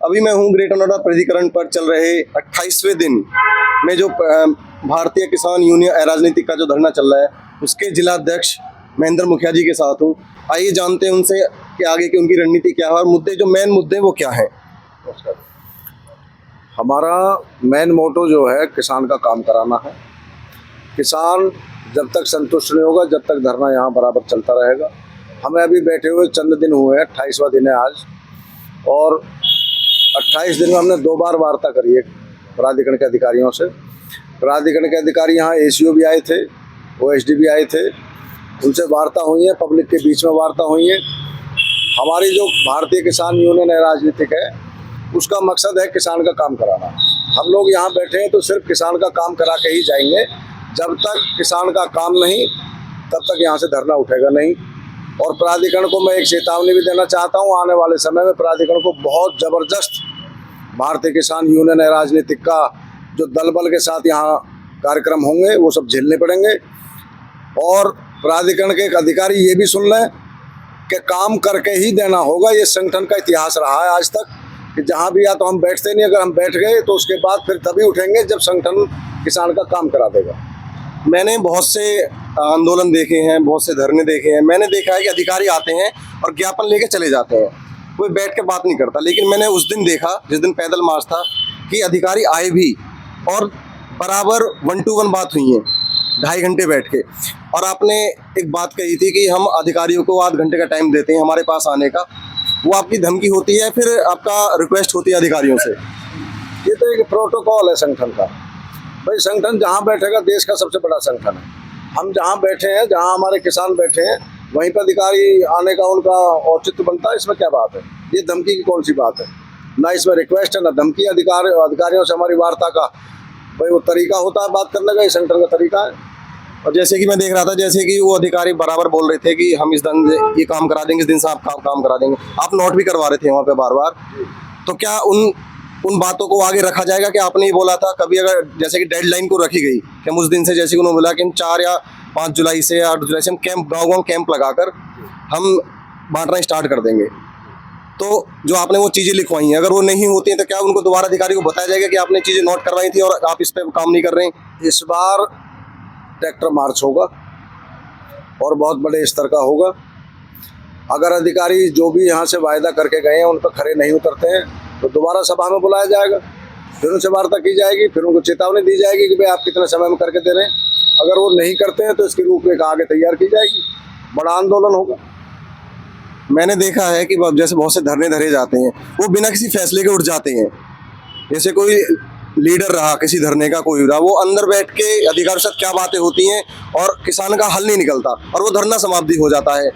अभी मैं हूँ ग्रेटर नोएडा प्राधिकरण पर चल रहे 28वें दिन में जो भारतीय किसान यूनियन राजनीतिक का जो धरना चल रहा है उसके जिला अध्यक्ष महेंद्र मुखिया जी के साथ हूँ। आइए जानते हैं उनसे कि आगे की उनकी रणनीति क्या है और मुद्दे जो मेन मुद्दे वो क्या हैं। हमारा मेन मोटो जो है किसान का काम कराना है। किसान जब तक संतुष्ट नहीं होगा जब तक धरना यहाँ बराबर चलता रहेगा। हमें अभी बैठे हुए चंद दिन हुए हैं, 28वां दिन है आज, और 28 दिन में हमने 2 बार वार्ता करी है प्राधिकरण के अधिकारियों से। प्राधिकरण के अधिकारी यहाँ ACO भी आए थे, OSD भी आए थे, उनसे वार्ता हुई है, पब्लिक के बीच में वार्ता हुई है। हमारी जो भारतीय किसान यूनियन है राजनीतिक है, उसका मकसद है किसान का काम कराना। हम लोग यहाँ बैठे हैं तो सिर्फ किसान का काम करा के ही जाएंगे। जब तक किसान का काम नहीं तब तक यहाँ से धरना उठेगा नहीं। और प्राधिकरण को मैं एक चेतावनी भी देना चाहता हूँ, आने वाले समय में प्राधिकरण को बहुत ज़बरदस्त भारतीय किसान यूनियन है राजनीतिक का जो दल बल के साथ यहाँ कार्यक्रम होंगे वो सब झेलने पड़ेंगे। और प्राधिकरण के एक अधिकारी ये भी सुन लें कि काम करके ही देना होगा। ये संगठन का इतिहास रहा है आज तक कि जहाँ भी या तो हम बैठते नहीं, अगर हम बैठ गए तो उसके बाद फिर तभी उठेंगे जब संगठन किसान का काम करा देगा। मैंने बहुत से आंदोलन देखे हैं, बहुत से धरने देखे हैं। मैंने देखा है कि अधिकारी आते हैं और ज्ञापन लेके चले जाते हैं, कोई बैठ के बात नहीं करता। लेकिन मैंने उस दिन देखा जिस दिन पैदल मार्च था कि अधिकारी आए भी और बराबर 1 to 1 बात हुई है, 2.5 घंटे बैठ के। और आपने एक बात कही थी कि हम अधिकारियों को आध घंटे का टाइम देते हैं हमारे पास आने का, वो आपकी धमकी होती है फिर आपका रिक्वेस्ट होती है अधिकारियों से? ये तो एक प्रोटोकॉल है संगठन का। भाई संगठन जहाँ बैठेगा, देश का सबसे बड़ा संगठन है। हम जहाँ बैठे हैं, जहाँ हमारे किसान बैठे हैं, वहीं पर अधिकारी आने का उनका औचित्य बनता है। इसमें क्या बात है? ये धमकी की कौन सी बात है? ना इसमें रिक्वेस्ट है ना धमकी। अधिकारियों से हमारी वार्ता का भाई वो तरीका होता है बात करने का, ये संगठन का तरीका है। और जैसे कि मैं देख रहा था, जैसे कि वो अधिकारी बराबर बोल रहे थे कि हम इस दिन ये काम करा देंगे, इस दिन से आप काम करा देंगे। आप नोट भी करवा रहे थे वहाँ पे बार बार। तो क्या उन बातों को आगे रखा जाएगा कि आपने ही बोला था कभी, अगर जैसे कि डेडलाइन को रखी गई कि हम उस दिन से, जैसे कि उन्होंने बोला कि हम 4 या 5 जुलाई से या 8 जुलाई से हम कैंप गाँव कैंप लगाकर हम बांटना स्टार्ट कर देंगे। तो जो आपने वो चीज़ें लिखवाई हैं, अगर वो नहीं होती हैं तो क्या उनको दोबारा अधिकारी को बताया जाएगा कि आपने चीज़ें नोट करवाई थी और आप इस पर काम नहीं कर रहे हैं? इस बार ट्रैक्टर मार्च होगा और बहुत बड़े स्तर का होगा। अगर अधिकारी जो भी यहाँ से वायदा करके गए हैं उन पर खरे नहीं उतरते हैं तो दोबारा सभा में बुलाया जाएगा, फिर उनसे वार्ता की जाएगी, फिर उनको चेतावनी दी जाएगी कि भाई आप कितने समय में करके दे रहे हैं। अगर वो नहीं करते हैं तो इसकी रूपरेखा आगे तैयार की जाएगी, बड़ा आंदोलन होगा। मैंने देखा है कि जैसे बहुत से धरने धरे जाते हैं, वो बिना किसी फैसले के उठ जाते हैं। जैसे कोई लीडर रहा किसी धरने का, कोई रहा, वो अंदर बैठ के अधिकारियों से क्या बातें होती हैं और किसान का हल नहीं निकलता और वो धरना समाप्ति हो जाता है।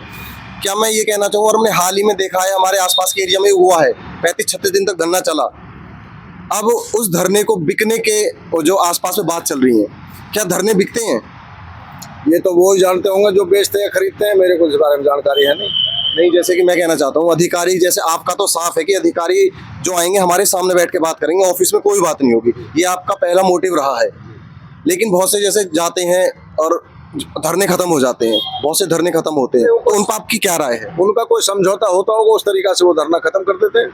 क्या मैं ये कहना चाहूँ, और हमने हाल ही में देखा है हमारे आसपास के एरिया में हुआ है, 35-36 दिन तक धरना चला। अब उस धरने को बिकने के जो आसपास में बात चल रही है, क्या धरने बिकते हैं? ये तो वो ही जानते होंगे जो बेचते हैं खरीदते हैं, मेरे को इस बारे में जानकारी है नहीं। जैसे कि मैं कहना चाहता हूँ, अधिकारी जैसे आपका तो साफ है कि अधिकारी जो आएंगे हमारे सामने बैठ के बात करेंगे, ऑफिस में कोई बात नहीं होगी, ये आपका पहला मोटिव रहा है। लेकिन बहुत से जैसे जाते हैं और धरने खत्म हो जाते हैं, बहुत से धरने खत्म होते हैं, तो उन पर आपकी क्या राय है? उनका कोई समझौता होता होगा, उस तरीका से वो धरना खत्म कर देते हैं।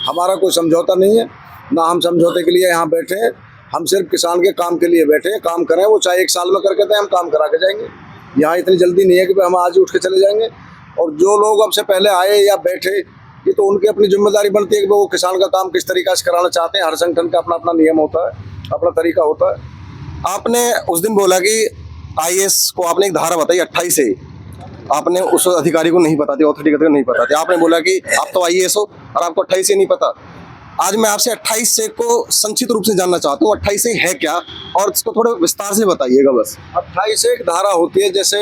हमारा कोई समझौता नहीं है, ना हम समझौते के लिए यहाँ बैठे हैं। हम सिर्फ किसान के काम के लिए बैठे हैं। काम करें, वो चाहे 1 साल में करके दें, हम काम करा के जाएंगे। यहाँ इतनी जल्दी नहीं है कि हम आज उठ के चले जाएंगे। और जो लोग अब से पहले आए या बैठे, ये तो उनकी अपनी जिम्मेदारी बनती है कि वो किसान का काम किस तरीका से कराना चाहते हैं। हर संगठन का अपना अपना नियम होता है, अपना तरीका होता है। आपने उस दिन बोला कि IAS को आपने एक धारा बताई 28 से, आपने उस अधिकारी को नहीं पता थी, अथॉरिटी को नहीं पता थी। आपने बोला कि आप तो IAS हो और आपको 28 से नहीं पता। आज मैं आपसे 28 से को संक्षिप्त रूप से जानना चाहता हूँ, 28 से है क्या और इसको थोड़ा विस्तार से बताइएगा बस। 28 से एक धारा होती है, जैसे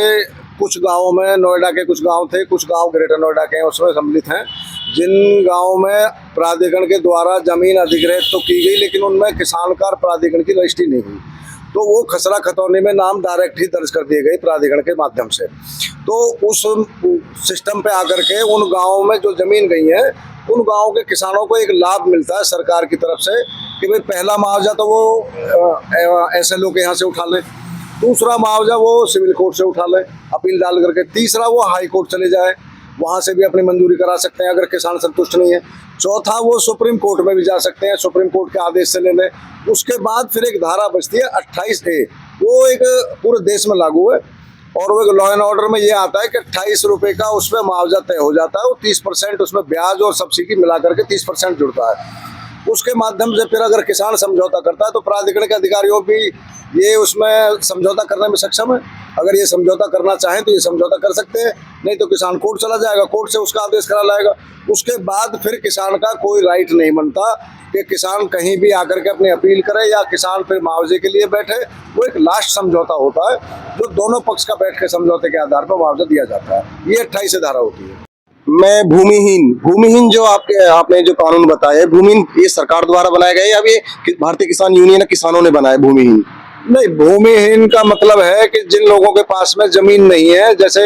कुछ गाँवों में, नोएडा के कुछ गाँव थे, कुछ गाँव ग्रेटर नोएडा के हैं, उसमें सम्मिलित हैं, जिन गाँवों में प्राधिकरण के द्वारा जमीन अधिग्रहित तो की गई लेकिन उनमें किसान का प्राधिकरण की रजिस्ट्री नहीं हुई, तो वो खसरा खतौनी में नाम डायरेक्ट ही दर्ज कर दिए गए प्राधिकरण के माध्यम से। तो उस सिस्टम पे आकर के उन गाँवों में जो जमीन गई है, उन गाँव के किसानों को एक लाभ मिलता है सरकार की तरफ से कि भाई पहला मुआवजा तो वो SLO के यहाँ से उठा लें, दूसरा मुआवजा वो सिविल कोर्ट से उठा लें अपील डाल करके, तीसरा वो हाई कोर्ट चले जाए, वहाँ से भी अपनी मंजूरी करा सकते हैं अगर किसान संतुष्ट नहीं है। चौथा, वो सुप्रीम कोर्ट में भी जा सकते हैं, सुप्रीम कोर्ट के आदेश से ले लें। उसके बाद फिर एक धारा बचती है 28A, वो एक पूरे देश में लागू है, और वो लॉ एंड ऑर्डर में ये आता है कि 28 रुपए का उसमें मुआवजा तय हो जाता है। वो 30% उसमें ब्याज और सब्सिडी मिला करके 30% जुड़ता है। उसके माध्यम से फिर अगर किसान समझौता करता है तो प्राधिकरण के अधिकारियों भी ये उसमें समझौता करने में सक्षम है। अगर ये समझौता करना चाहें तो ये समझौता कर सकते हैं, नहीं तो किसान कोर्ट चला जाएगा, कोर्ट से उसका आदेश करा लाएगा। उसके बाद फिर किसान का कोई राइट नहीं बनता कि किसान कहीं भी आकर के अपनी अपील करे या किसान फिर मुआवजे के लिए बैठे। वो एक लास्ट समझौता होता है जो दोनों पक्ष का बैठ के समझौते के आधार पर मुआवजा दिया जाता है। ये 28 धारा होती है। मैं भूमिहीन जो आपने जो कानून बताया है, भूमिहीन ये सरकार द्वारा बनाया गया है या ये भारतीय किसान यूनियन किसानों ने बनाया भूमिहीन? नहीं, भूमिहीन का मतलब है कि जिन लोगों के पास में जमीन नहीं है, जैसे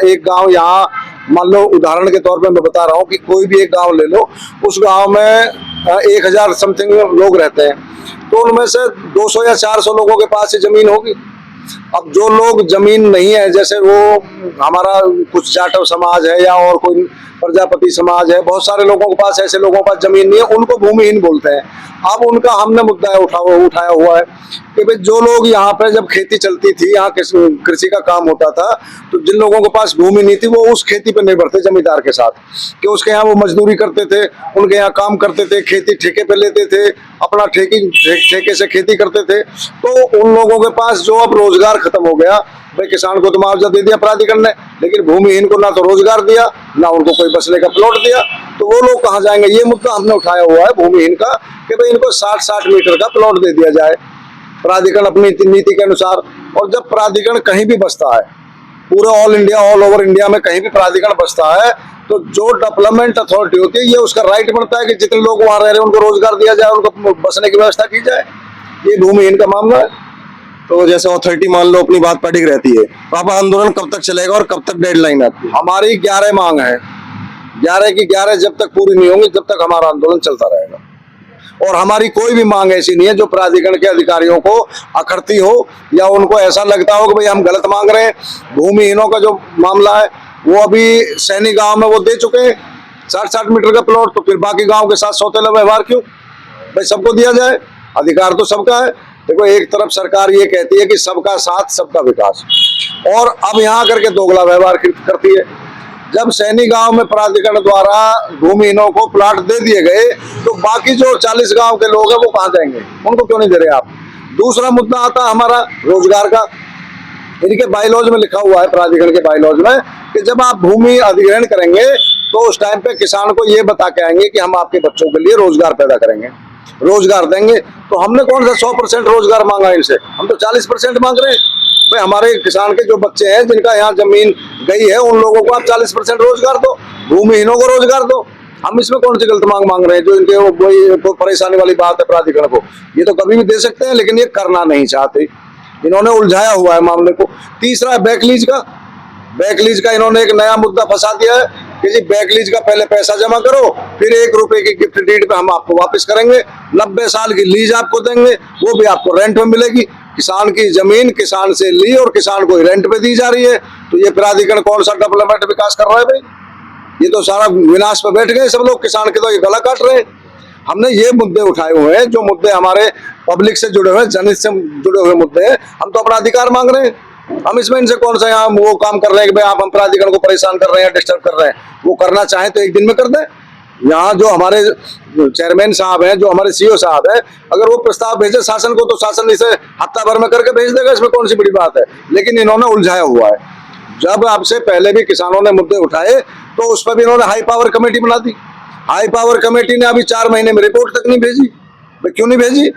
एक गांव यहाँ मान लो, उदाहरण के तौर पे मैं बता रहा हूँ कि कोई भी एक गांव ले लो, उस गांव में 1000 समथिंग लोग रहते हैं, तो उनमें से 200 या 400 लोगों के पास ही जमीन होगी। अब जो लोग जमीन नहीं है, जैसे वो हमारा कुछ जाटव समाज है या और कोई प्रजापति समाज है, बहुत सारे लोगों के पास, ऐसे लोगों के पास जमीन नहीं है, उनको भूमिहीन बोलते हैं। अब उनका हमने मुद्दा उठाया हुआ है कि भाई जो लोग यहाँ पे जब खेती चलती थी, यहाँ कृषि का काम होता था, तो जिन लोगों के पास भूमि नहीं थी वो उस खेती पे निर्भर थे जमींदार के साथ, कि उसके यहाँ वो मजदूरी करते थे, उनके यहाँ काम करते थे, खेती ठेके पे लेते थे, अपना ठेके से खेती करते थे। तो उन लोगों के पास जो अब रोजगार खत्म हो गया, भाई किसान को तो मुआवजा दे दिया प्राधिकरण ने, लेकिन भूमिहीन को ना तो रोजगार दिया, ना उनको कोई बसने का प्लॉट दिया, तो वो लोग कहाँ जाएंगे? ये मुद्दा हमने उठाया हुआ है भूमिहीन का कि भाई इनको 60-60 मीटर का प्लॉट दे दिया जाए प्राधिकरण अपनी नीति के अनुसार। और जब प्राधिकरण कहीं भी बसता है, पूरे ऑल ओवर इंडिया में कहीं भी प्राधिकरण बसता है, तो जो डेवलपमेंट अथॉरिटी होती है, ये उसका राइट बनता है कि जितने लोग वहां रह रहे हैं उनको रोजगार दिया जाए, उनको बसने की व्यवस्था की जाए। ये भूमिहीन का मामला है। तो जैसे अथॉरिटी मान लो अपनी बात पर टिक रहती है, तो आप आंदोलन कब तक चलेगा और कब तक डेडलाइन आती है? हमारी 11 मांग है, 11 की 11 जब तक पूरी नहीं होंगी तब तक हमारा आंदोलन चलता रहेगा। और हमारी कोई भी मांग ऐसी नहीं है जो प्राधिकरण के अधिकारियों को अखरती हो या उनको ऐसा लगता हो कि भाई हम गलत मांग रहे हैं। भूमिहीनों का जो मामला है वो अभी सैनी गांव में वो दे चुके हैं 60-60 मीटर का प्लॉट, तो फिर बाकी गांव के साथ सौतेला व्यवहार क्यों? भाई सबको दिया जाए, अधिकार तो सबका है। देखो, एक तरफ सरकार ये कहती है कि सबका साथ सबका विकास, और अब यहाँ करके दोगला व्यवहार करती है। जब सैनी गांव में प्राधिकरण द्वारा भूमिहीनों को प्लाट दे दिए गए, तो बाकी जो 40 गांव के लोग हैं वो कहाँ जाएंगे? उनको क्यों नहीं दे रहे आप? दूसरा मुद्दा आता है हमारा रोजगार का। इनके बायलॉज में लिखा हुआ है, प्राधिकरण के बायलॉज में, कि जब आप भूमि अधिग्रहण करेंगे तो उस टाइम पे किसान को ये बता के आएंगे कि हम आपके बच्चों के लिए रोजगार पैदा करेंगे, रोजगार देंगे। तो हमने कौन सा 100% रोजगार मांगा इनसे? हम तो 40% मांग रहे हैं। भाई हमारे किसान के जो बच्चे हैं जिनका यहाँ जमीन गई है, उन लोगों को आप 40% रोजगार दो, भूमिहीनों को रोजगार दो। हम इसमें कौन सी गलत मांग रहे हैं जो इनके वो परेशानी वाली बात है प्राधिकरण को? ये तो कभी भी दे सकते हैं, लेकिन ये करना नहीं चाहते। इन्होंने उलझाया हुआ है मामले को। तीसरा है बैकलीज का। बैकलीज का इन्होंने एक नया मुद्दा फंसा दिया है कि जी बैकलीज का पहले पैसा जमा करो, फिर 1 रुपए की गिफ्ट डीड पे हम आपको वापस करेंगे, 90 साल की लीज आपको देंगे, वो भी आपको रेंट में मिलेगी। किसान की जमीन किसान से ली और किसान को रेंट पे दी जा रही है। तो ये प्राधिकरण कौन सा डेवलपमेंट विकास कर रहा है भाई? ये तो सारा विनाश पे बैठ गए सब लोग, किसान के तो ये गला काट रहे हैं। हमने ये मुद्दे उठाए हुए हैं, जो मुद्दे हमारे पब्लिक से जुड़े हुए, जनहित से जुड़े हुए मुद्दे हैं। हम तो अपना अधिकार मांग रहे हैं। हम इसमें इनसे कौन सा यहाँ वो काम कर रहे हैं कि भाई आप हम प्राधिकरण को परेशान कर रहे हैं, डिस्टर्ब कर रहे हैं। वो करना चाहें तो एक दिन में कर दें। यहाँ जो हमारे चेयरमैन साहब हैं, जो हमारे सीईओ साहब हैं, अगर वो प्रस्ताव भेजे शासन को तो शासन इसे हफ्ता भर में करके भेज देगा, इसमें कौन सी बड़ी बात है। लेकिन इन्होंने उलझाया हुआ है। जब आपसे पहले भी किसानों ने मुद्दे उठाए तो उस पर भी इन्होंने हाई पावर कमेटी बना दी। हाई पावर कमेटी ने अभी 4 महीने में रिपोर्ट तक नहीं भेजी। क्यों नहीं भेजी?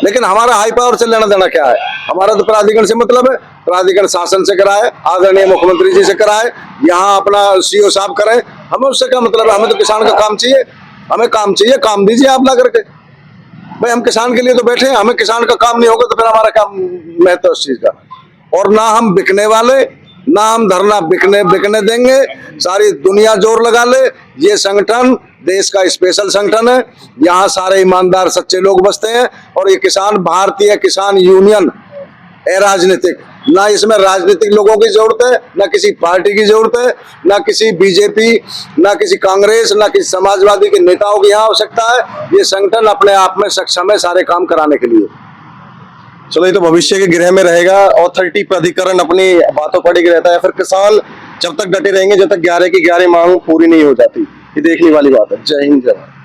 लेकिन हमारा हाई पावर से लेना देना क्या है? हमारा तो प्राधिकरण से मतलब है। प्राधिकरण शासन से कराए, आदरणीय मुख्यमंत्री जी से कराए, यहाँ अपना सीईओ साहब करें, हमें उससे क्या मतलब है? हमें तो किसान का काम चाहिए, हमें काम चाहिए, काम दीजिए आप ला करके। भाई हम किसान के लिए तो बैठे हैं, हमें किसान का काम नहीं होगा तो फिर हमारा क्या महत्व है उस चीज का? और ना हम बिकने वाले, ना हम धरना बिकने देंगे। सारी दुनिया जोर लगा ले, ये संगठन देश का स्पेशल संगठन है। यहाँ सारे ईमानदार सच्चे लोग बसते हैं, और ये किसान भारतीय किसान यूनियन अराजनीतिक, ना इसमें राजनीतिक लोगों की जरूरत है, ना किसी पार्टी की जरूरत है, ना किसी बीजेपी, ना किसी कांग्रेस, ना किसी समाजवादी के नेताओं की यहाँ आवश्यकता है। ये संगठन अपने आप में सक्षम है सारे काम कराने के लिए। चलो, ये तो भविष्य के गृह में रहेगा। ऑथोरिटी प्राधिकरण अपनी बातों पर ही रहता है, फिर किसान जब तक डटे रहेंगे जब तक 11 की 11 मांग पूरी नहीं हो जाती। ये देखने वाली बात है। जय हिंद, जय भारत।